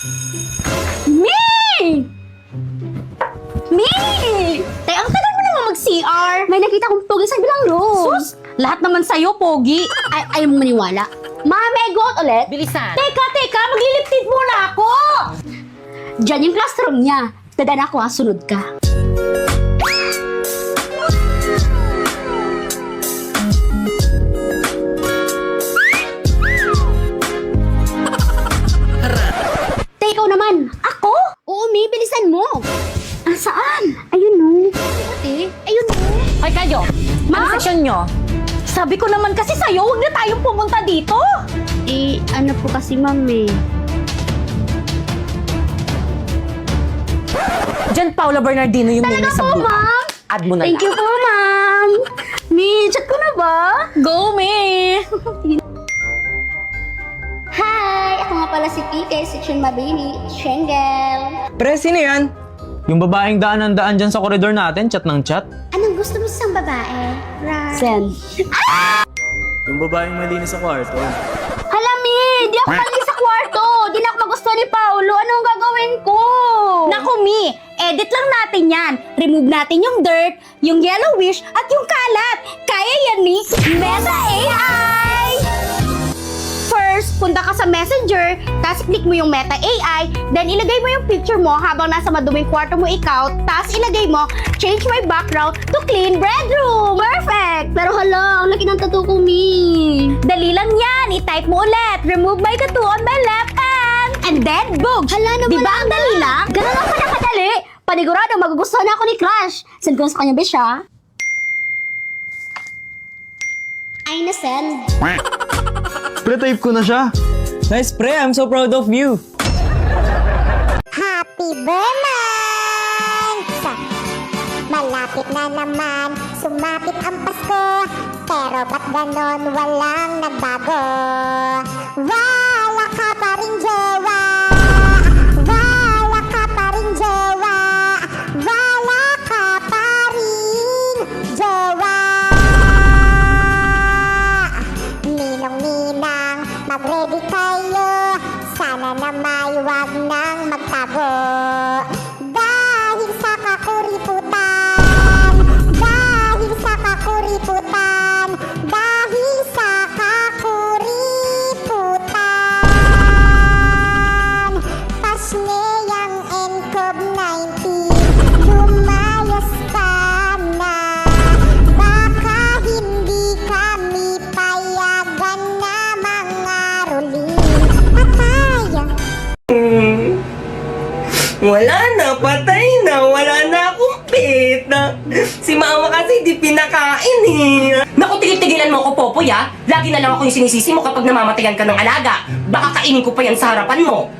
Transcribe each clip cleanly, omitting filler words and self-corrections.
Me! Me! Te, ang tagal mo naman mag-CR. May nakita kong pogi sa bilang room. Sus! Lahat naman sa'yo, pogi. Ayaw mo maniwala. Mami, go out ulit. Bilisan. Teka, magliliptid muna ako! Diyan yung classroom niya. Tadaan ako ha, sunod ka. Te, ikaw naman. Ako? Oo, Mi, bilisan mo. Ah, saan? Ayun no. Te, ayun no. Ay kayo, ano seksyon nyo? Sabi ko naman kasi sa'yo, huwag na tayong pumunta dito. Eh, ano po kasi, Mami? Diyan, Paula Bernardino yung name Talaga sa po, blue. Ma'am? Add mo na Thank you po, Ma'am. Mi, chat ko na ba? Go, me! Hi! Ako nga pala si PK, Section Mabini, Shengel. Pre, sino yan? Yung babaeng daan dyan sa koridor natin, chat ng chat. Anong gusto mo sa isang babae? Right. Sen. Yung babaeng malinis sa kwarto. Hala, Mi! Di ako mali sa kwarto! Di na ako magusto ni Paolo. Anong gagawin ko? Naku, me! Edit lang natin yan. Remove natin yung dirt, yung yellowish, at yung kalat. Kaya yan ni Meta AI! First, punta ka sa Messenger, tapos click mo yung Meta AI, then ilagay mo yung picture mo habang nasa maduming kwarto mo ikaw, tapos ilagay mo, change my background to clean bedroom. Perfect! Pero hala, ang laki ng tattoo ko, Mi. Dali lang yan. I-type mo ulit. Remove my tattoo on my left hand. And then, boom! Hala naman. Di ba ang dali lang? Ganun lang pala kadali. Panigurado, magugustuhan na ako ni Crush. Send ko sa kanya, be siya. Ay, na-send. Pre, type ko na siya. Nice, pre. I'm so proud of you. Happy birthday! Malapit na naman, sumapit ang Pasko. Pero ba't ganon walang nagbago? Wala ka pa rin jowa. Wala ka pa rin jowa. Wala ka pa rin jowa. Ninong-ninang, mag-ready kayo. Sana na may wag nang magtago. Dahil sa kakuriputan. Dahil sa kakuriputan. Dahil sa kakuriputan. Pasneyang COVID-19. Lumayas ka na. Baka hindi kami payagan na mga rolling. Patay! Wala na, patay na, wala na akong peta. Si mama kasi di pinakain eh. Naku, tigil-tigilan mo ako, Popoy ah. Lagi na lang ako yung sinisisi mo kapag namamatayan ka ng alaga. Baka kainin ko pa yan sa harapan mo.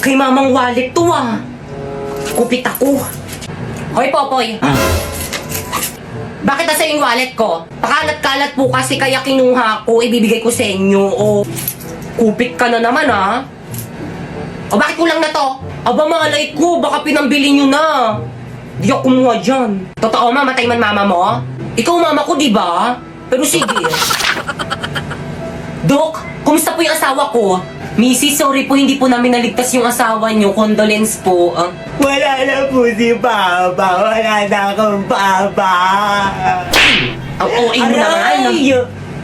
Kay mamang wallet to ah. Kupit ako. Hoy, Popoy. Bakit nasa yung wallet ko? Pakalat-kalat po kasi kaya kinuha ko, ibibigay ko sa inyo. O, kupit ka na naman ah. O bakit kulang na to? Aba malay ko, baka pinambili nyo na. Di ako kumuha dyan. Totoo, mamatay man mama mo? Ikaw mama ko, di ba? Pero sige. Dok, kumusta po yung asawa ko? Missy, sorry po, hindi po namin naligtas yung asawa nyo. Condolence po. Wala na po si Papa. Wala na akong Papa. Ang OA mo naman.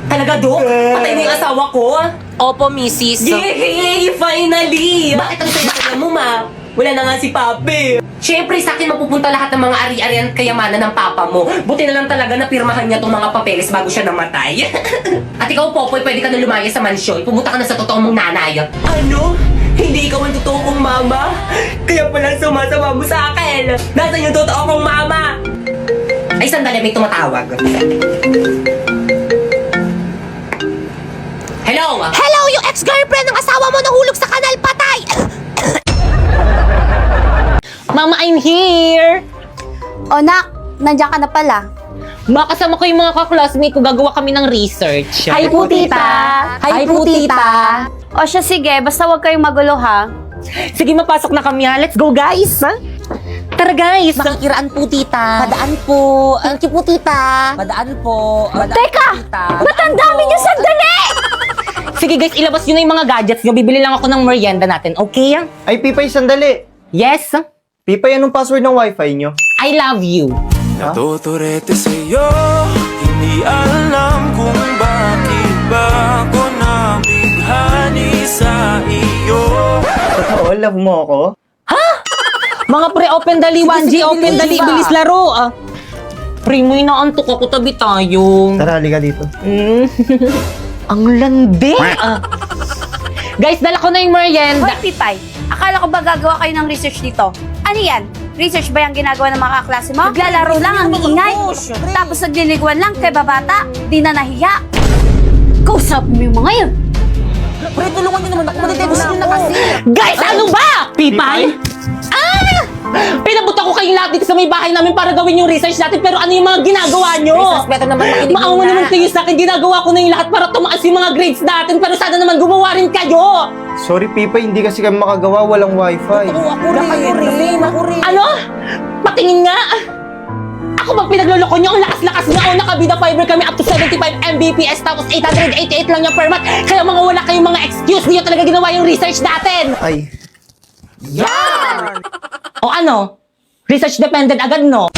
Talaga, Dok? Patay mo yung asawa ko? Opo, Mrs. Yay! Finally! Bakit ang saya mo, ma? Wala na nga si Papi. Siyempre, sa akin mapupunta lahat ng mga ari-arian kayamanan ng papa mo. Buti na lang talaga na pirmahan niya tong mga papeles bago siya namatay. At ikaw, Popoy, pwede ka na lumaya sa mansyon. Pumunta ka na sa totoong mong nanay. Ano? Hindi ikaw ang totoo kong mama? Kaya pala sumasama mo sa akin. Nasaan yung totoo kong mama? Ay, sandali, may tumatawag. Hello? Hello, yung ex-girlfriend ng asawa mo nahulog sa kanal, patay! Mama, I'm here! O, Nak, nandiyan ka na pala. Makasama ko yung mga kaklasmate ko, gagawa kami ng research. Hi po, tita. Hi po, tita. O siya, sige. Basta huwag kayong magulo, ha? Sige, mapasok na kami ha. Let's go, guys! Ha? Tara, guys! Makikiraan po, tita. Padaan po. Thank you po, tita. Padaan po. Padaan Teka! po, tita. Ba't ang dami niyo sandali? Sige guys, ilabas nyo na yung mga gadgets nyo. Bibili lang ako ng merienda natin, okay? Ay, Pipay, sandali. Yes? Pipay, anong password ng wifi nyo? I love you. Natuturete sa'yo, hindi alam kung bakit ba ako nabighani sa iyo. Totoo, love mo ako? Mga pre, open dali, 1G, open dali, bilis laro. Pre, mo inaantok ako, tabi tayo. Tara, halika dito. Ang landi. Guys, dala ko na yung merienda. Hoy, Pipay, akala ko ba gagawa kayo ng research dito? Ano yan? Research ba yung ginagawa ng mga kaklase mo? Naglalaro lang ang iingay. Tapos nagliliguan lang kay babata. Di na nahiya. Kausap mo yung mga yun. Pre, tulungan niyo naman ako. Matitipos nyo na kasi. Guys, ano ba? Pipay? Pinabuta ko kayong lahat dito sa may bahay namin para gawin yung research natin, pero ano yung mga ginagawa nyo? Respeto naman, makinig Maawa muna. naman kayo sa akin, ginagawa ko na yung lahat para tumaas yung mga grades natin, pero sana naman gumawa rin kayo! Sorry, Pipay, hindi kasi kami makagawa, walang wifi. Ako rin. Ano? Patingin nga! Ako bang pinagluloko nyo? Ang lakas-lakas nga! O, nakabida fiber kami up to 75 Mbps, tapos 888 lang yung per month. Kaya mga wala kayong mga excuse, hindi nyo talaga ginawa yung research natin! Ay, O ano? Research dependent agad, no?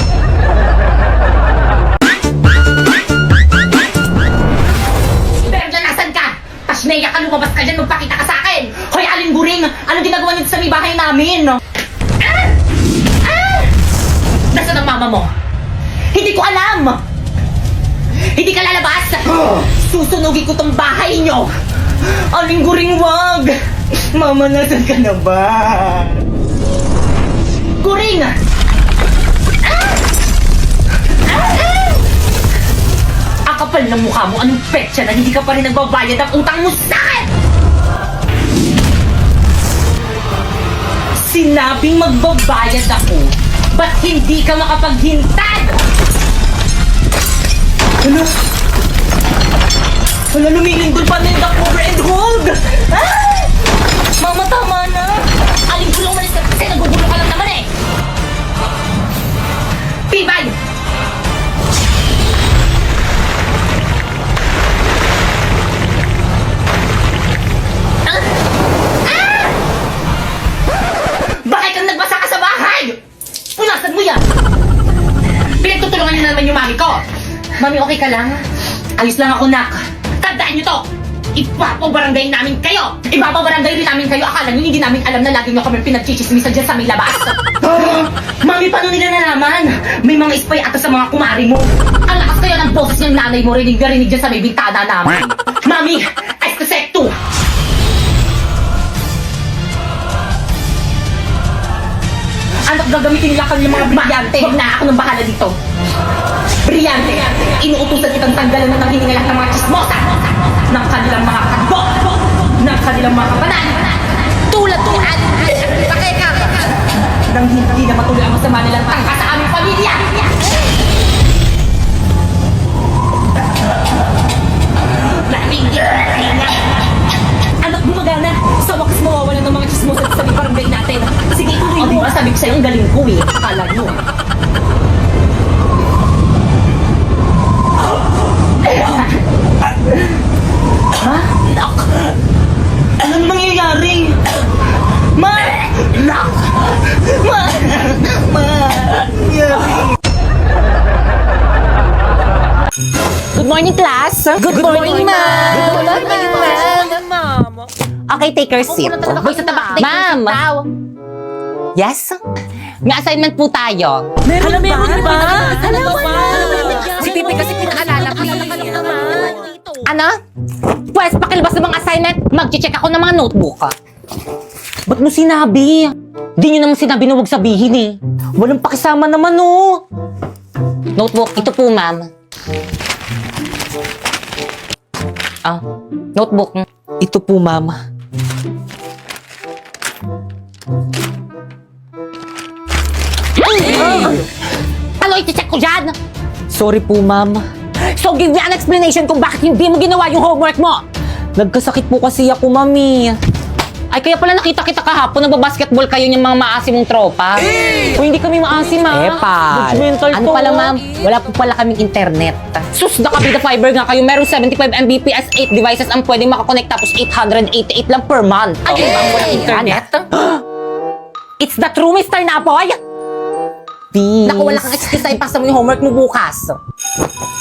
Pero dyan, nasan ka? Tasneya ka, lumabas ka dyan, magpakita ka sa akin! Hoy, Aling Buring! Ano ginagawa niyo sa may bahay namin? Nasaan ang mama mo? Hindi ko alam! Hindi ka lalabas! Susunugin ko tong bahay niyo! Aling Guring, wag! Mama, nasan ka na ba? Guring! Ang kapal ng mukha mo, anong petsa na hindi ka pa rin nagbabayad ang utang mo sa akin! Sinabing magbabayad ako, ba't hindi ka makapaghintad? Ano? Wala, lumilindol pa na yung cover and hold! Ah! Mama, tama na! Aling gulong malis ka kasi nagugulo ka lang naman eh! Pibay! Bakit kang nagbasa ka sa bahay? Punasan mo yan! Pinagtutulungan niyo na naman yung mami ko! Mami, okay ka lang? Ayos lang ako, nak. Tandaan niyo to! Ipapabarangay namin kayo! Ipapabarangay rin namin kayo! Akala niyo hindi namin alam na lagi niyo kami pinagchichismisan dyan sa may labas! Mami, paano nila nalaman? May mga spy ata sa mga kumari mo! Ang lakas kaya ng boses ng nanay mo rinig na rinig dyan sa may bintana namin! Mami, I suspect too! Anak, gagamitin nila kami ng mga brilyante. Huwag na ako nang bahala dito. Brilyante! Inuutusan kitang tanggalan ng hiningalan ng mga chismosa! Ng kanilang mga kago! Ng kanilang mga kabanan! Tulad ko! Pakeka! Nang hindi na matuloy ang masama nilang tangka sa aming pamilya! Anak, gumagana! Sa wakas mawawalan ng mga chismosa sa barangay natin! Sige, ituloy mo! Diba sabi ko sa'yo, ang galing ko eh! Akala nyo eh! Ha? Nak! Anong mangyayari? Ma! Nak! Ma! Good morning, class! Good morning, ma'am! Good morning, ma'am! Okay, take your seat. Boy, sa tabak! Ma'am! Yes? May assignment po tayo. Meron ba? Si Pipi kasi pinaalala ko. Ano? Pwes, pakilabas ng mga assignment. Mag-check ako ng mga notebook. Ba't mo sinabi? Di nyo naman sinabi na huwag sabihin eh. Walang pakisama naman oh. Notebook, ito po ma'am. Ah, notebook. Ito po ma'am. Ano iti-check ko dyan? Sorry po, ma'am. So, give me an explanation kung bakit hindi mo ginawa yung homework mo. Nagkasakit po kasi ako, mami. Ay, kaya pala nakita kita kahapon, nagbabasketball kayo yung mga maasim mong tropa. Kung hindi kami maasim, ha? Epal. Judgmental Ano to. pala, ma'am? Wala po pala kaming internet. Sus, nakabida fiber nga kayo. Meron 75 Mbps, 8 devices ang pwedeng makakonect tapos 888 lang per month. Ay, bang walang internet? It's the true Mr. Napoy! Peace. Naku, wala kang excuse na ipasa mo yung homework mo bukas.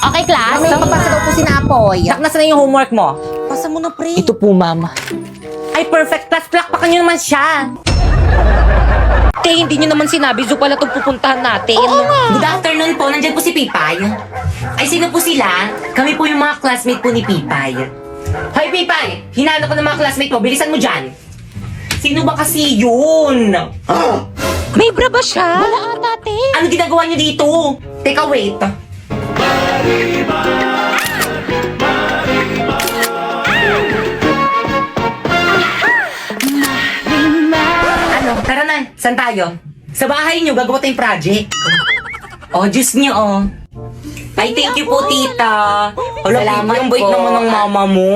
Okay, class? May papasa daw po si Napoy. Sak, nasa na yung homework mo? Pasa mo na, pre. Ito po, ma'am. Ay, perfect class. Plakpakan nyo naman siya. Te, hindi nyo naman sinabi. Zo pala itong pupuntahan natin. Good afternoon po, nandyan po si Pipay. Ay, sino po sila? Kami po yung mga classmate po ni Pipay. Hoy, Pipay! Hinanap ko ng mga classmate mo, bilisan mo dyan. Sino ba kasi yun? May bra ba siya? Wala ata, te. Ano ginagawa niyo dito? Teka, wait. Ano? Tara na, saan tayo? Sa bahay niyo, gagawa tayong project. Oh, juice niyo, oh. Ay, thank you po, tita. Hala, Salamat yung bait po. naman ng mama mo.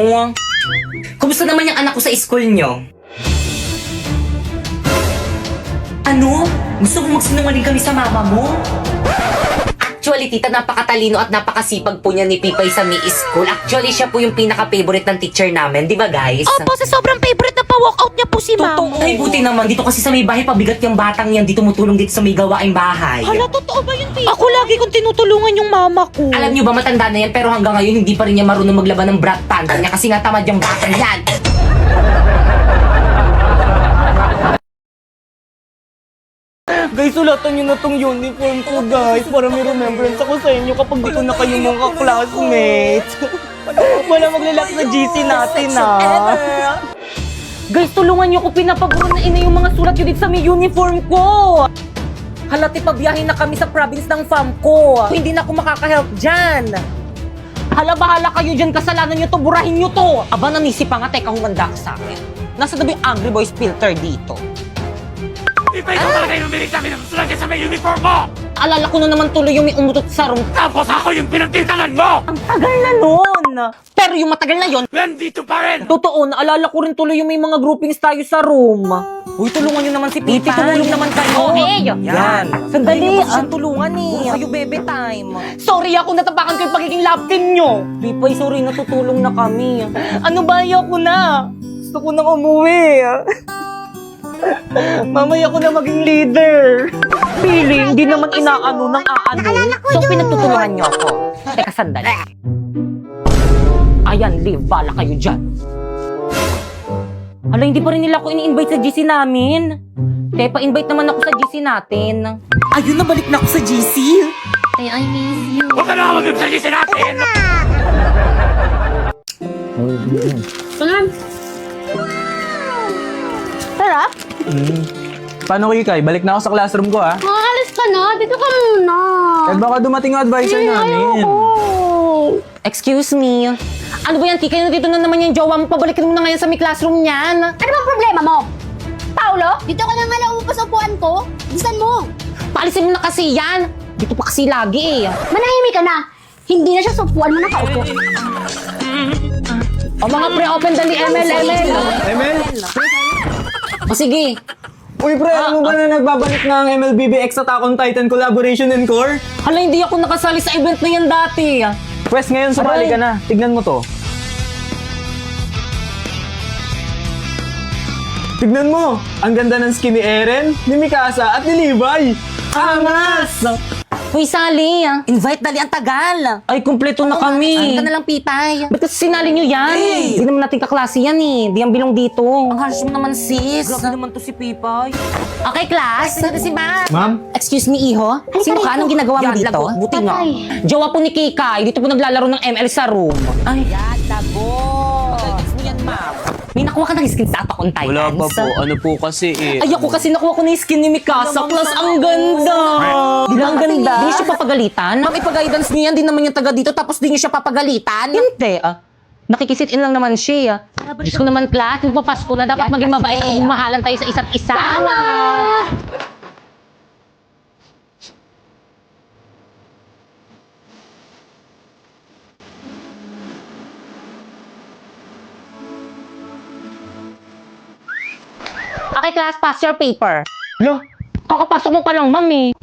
Kumusta naman yung anak ko sa school niyo? Ano? Gusto mo magsinungaling kami sa mama mo? Actually, tita, napakatalino at napakasipag po niya ni Pipay sa Mi School. Actually, siya po yung pinaka-favorite ng teacher namin. Di ba, guys? Opo, sa sobrang favorite na pa-walkout niya po si Ma'am. Totoo. Ay, buti naman. Dito kasi sa may bahay, pabigat yung batang yan. Dito tumutulong dito sa may gawaing bahay. Hala, totoo ba yun, Tita? Ako lagi kong tinutulungan yung mama ko. Alam niyo ba, matanda na yan, pero hanggang ngayon, hindi pa rin niya marunong maglaban ng brat panda niya kasi nga tamad yung batang yan. Guys, sulatan nyo na tong uniform ko, guys. Para may remembrance ako sa inyo kapag di ko na kayo mga classmates. Wala maglalak sa GC natin, Guys, tulungan niyo ko. Pinapaguro na ina yung mga sulat yun dito sa may uniform ko. Halati pa biyahin na kami sa province ng fam ko. Hindi na ako makaka-help dyan. Hala, bahala kayo dyan. Kasalanan niyo to. Burahin niyo to. Aba, nanisi pa nga. Teka, humanda ka sa akin. Nasa na ba yung Angry Boys filter dito? Iba ikaw talaga yung umilig sa amin ng sulagyan sa may uniform mo! Alala ko na naman tuloy yung may umutot sa room. Tapos ako yung pinagtitangan mo! Ang tagal na nun. Pero yung matagal na yon, Nandito pa rin! totoo, naalala ko rin tuloy yung may mga groupings tayo sa room. Uy, tulungan niyo naman si Pipi. Tumulong naman kayo. Yan. Sandali, tulungan eh. Kayo bebe time. Sorry ako, natapakan ko yung pagiging love team nyo. Pipay, sorry, natutulong na kami. Ano ba, ayoko na. Gusto ko nang umuwi. Mamaya ko na maging leader. Feeling, di naman inaano ng aano. So, pinagtutulungan niyo ako. Teka, sandali. Ayan, leave. Bala kayo dyan. Hala, hindi pa rin nila ako ini-invite sa GC namin. Kaya pa-invite naman ako sa GC natin. Ayun, nabalik na ako sa GC. I miss you. Huwag ka na mag-ibsalisin natin! Sarap? Paano, Kikay? Balik na ako sa classroom ko, Alis ka na. Dito ka muna. Eh, baka dumating yung advisor namin. Excuse me. Ano ba yan, Kika? Nandito na naman yung jowa mo. Pabalikin mo na ngayon sa may classroom niyan. Ano bang problema mo? Paulo? Dito ka na nga naupo sa upuan ko. Bisan mo. Paalisin mo na kasi yan. Dito pa kasi lagi eh. Manahimik ka na. Hindi na siya sa upuan mo nakaupo. O mga pre-open dali, ML. ML? O sige. Uy, pre, ano ba na nagbabalik na ang MLBB X Attack on Titan Collaboration Encore? Hala, hindi ako nakasali sa event na yan dati. Pwes, ngayon sumali Aray. ka na. Tignan mo to. Tignan mo! Ang ganda ng skin ni Eren, ni Mikasa, at ni Levi! Angas! Uy, sali. Invite dali ang tagal. Ay, kumpleto na kami. Ano ka na lang, Pipay? Ba't kasi sinali nyo yan? Hindi naman natin kaklase yan eh. Di ang bilong dito. Ang harsh mo naman, sis. Grabe naman to si Pipay. Okay, class. Ito si Ma'am. Ma'am? Excuse me, Iho? Sino ka? Anong ginagawa mo Yan, dito? lagot. Buti nga. Patay. Jowa po ni Kikay. Dito po naglalaro ng ML sa room. Ay, Yan, lagot. Pagkagits mo yan, Ma'am. may nakuha ka ng skin sa Attack on Titans. Wala pa po. Ano po kasi eh. Ay, ako kasi nakuha ko na yung skin ni Mikasa. Plus, ang ganda. Di ba ang ganda? Di niyo siya papagalitan? Ma'am, ipag-guidance niyo yan. Di naman yung taga dito. Tapos di niyo siya papagalitan? Hindi, nakikisit in lang naman siya. Diyos ko naman, class. Magpapasko na. Dapat maging mabait. Mahalan tayo sa isa't isa. Okay, class, pass your paper. Lo, Kakapasok mo pa lang, ma'am eh.